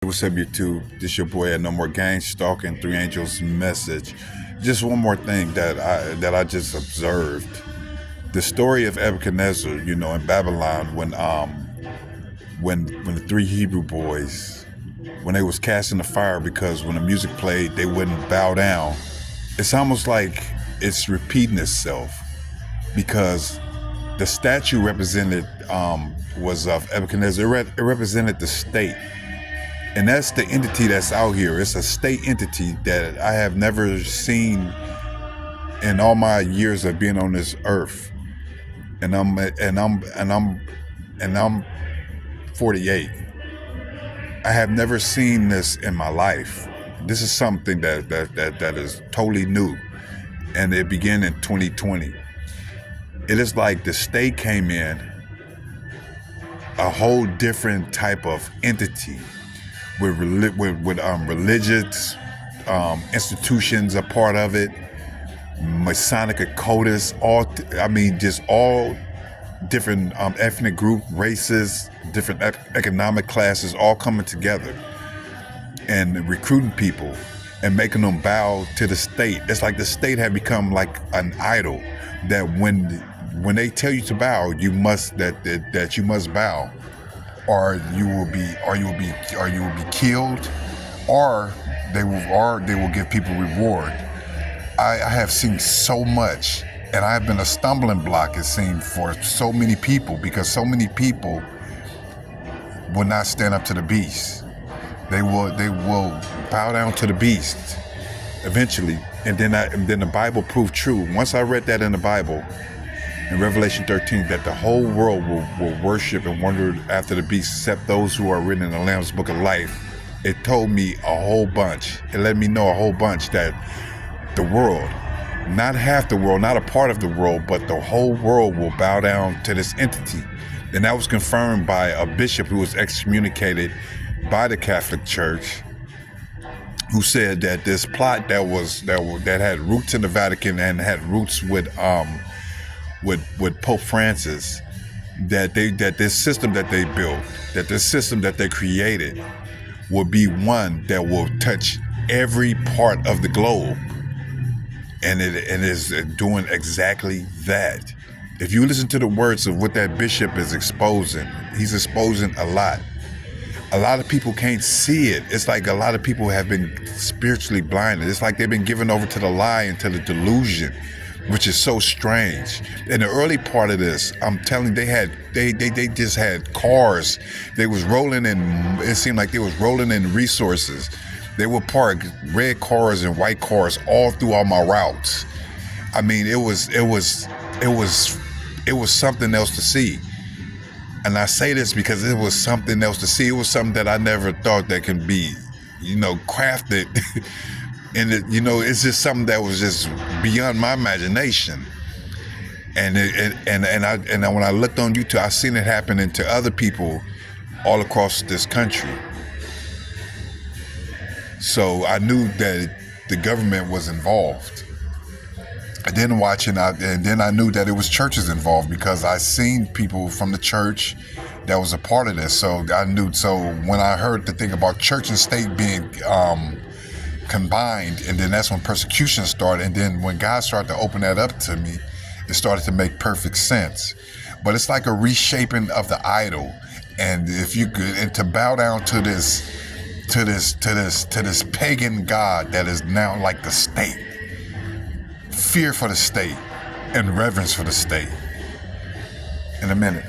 What's up, YouTube? This your boy at No More Gang Stalking Three Angels message. Just one more thing that I just observed. The story of Nebuchadnezzar, in Babylon, when the three Hebrew boys, when they was cast in the fire because when the music played, they wouldn't bow down. It's almost like it's repeating itself because the statue represented was of Nebuchadnezzar. It represented the state. And that's the entity that's out here. It's a state entity that I have never seen in all my years of being on this earth. And I'm 48. I have never seen this in my life. This is something that is totally new, and it began in 2020. It is like the state came in, a whole different type of entity. With religious institutions a part of it, Masonic occultists, just all different ethnic group, races, different economic classes, all coming together and recruiting people and making them bow to the state. It's like the state had become like an idol that when they tell you to bow, you must bow. Or you will be killed, or they will give people reward. I have seen so much, and I have been a stumbling block, it seems, for so many people, because so many people will not stand up to the beast. They will bow down to the beast eventually, and then the Bible proved true. Once I read that in the Bible, in Revelation 13, that the whole world will worship and wonder after the beast, except those who are written in the Lamb's Book of Life. It told me a whole bunch. It let me know a whole bunch that the world, not half the world, not a part of the world, but the whole world will bow down to this entity. And that was confirmed by a bishop who was excommunicated by the Catholic Church, who said that this plot that had roots in the Vatican and had roots with Pope Francis, that this system that they built, that this system that they created, will be one that will touch every part of the globe, and it is doing exactly that. If you listen to the words of what that bishop is exposing, he's exposing a lot. A lot of people can't see it. It's like a lot of people have been spiritually blinded. It's like they've been given over to the lie and to the delusion, which is so strange. In the early part of this, I'm telling you, they just had cars. They was rolling in, it seemed like they was rolling in resources. They would park red cars and white cars all through all my routes. I mean, it was something else to see. And I say this because it was something else to see. It was something that I never thought that can be, crafted. And it's just something that was just beyond my imagination. And when I looked on YouTube, I seen it happening to other people all across this country. So I knew that the government was involved. I didn't watch it, and then I knew that it was churches involved, because I seen people from the church that was a part of this. So I knew. So when I heard the thing about church and state being combined, and then that's when persecution started. And then when God started to open that up to me, it started to make perfect sense. But it's like a reshaping of the idol, and if you could, and to bow down to this pagan god that is now like the state. Fear for the state and reverence for the state. In a minute.